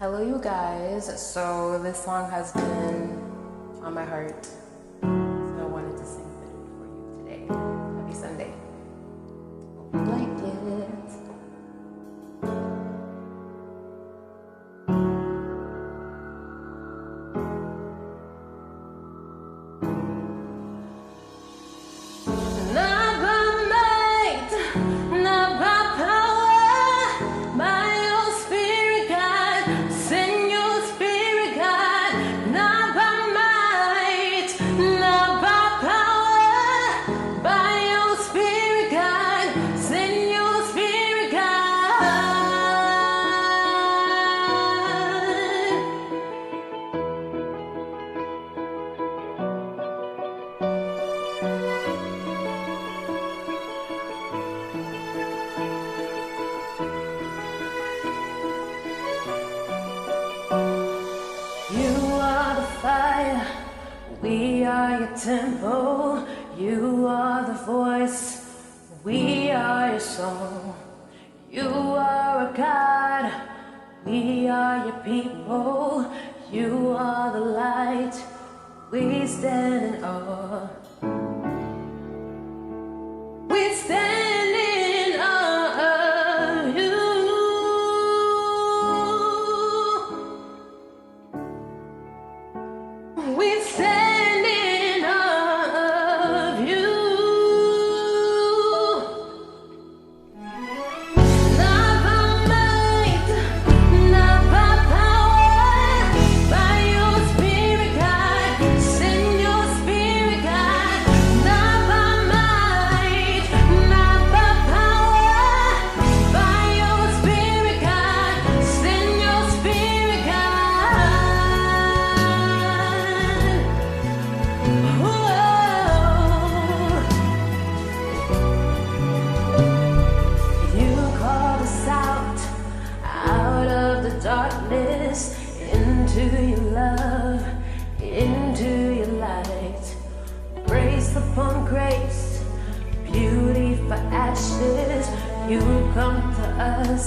Hello, you guys. So this song has been on my heart, so I wanted to sing it for you today. Happy Sunday. Hope you like it. Not by might, not by power, by your spirit, God. Send your spirit, God. Not by might, not by power, by your spirit, God. Send your spirit, God. You are the fire, we are your temple. You are the voice, we are your song. You are a God, we are your people. You are the light, we stand in awe. We stand in awe of you. We stand in awe of you. Not by might, not by power, by your spirit, God. Send your spirit, God. Not by might, not by power, by your spirit, God. Send your spirit, God. You called us out of the darkness, into your love, into your light. Grace upon grace, beauty for ashes. You come to us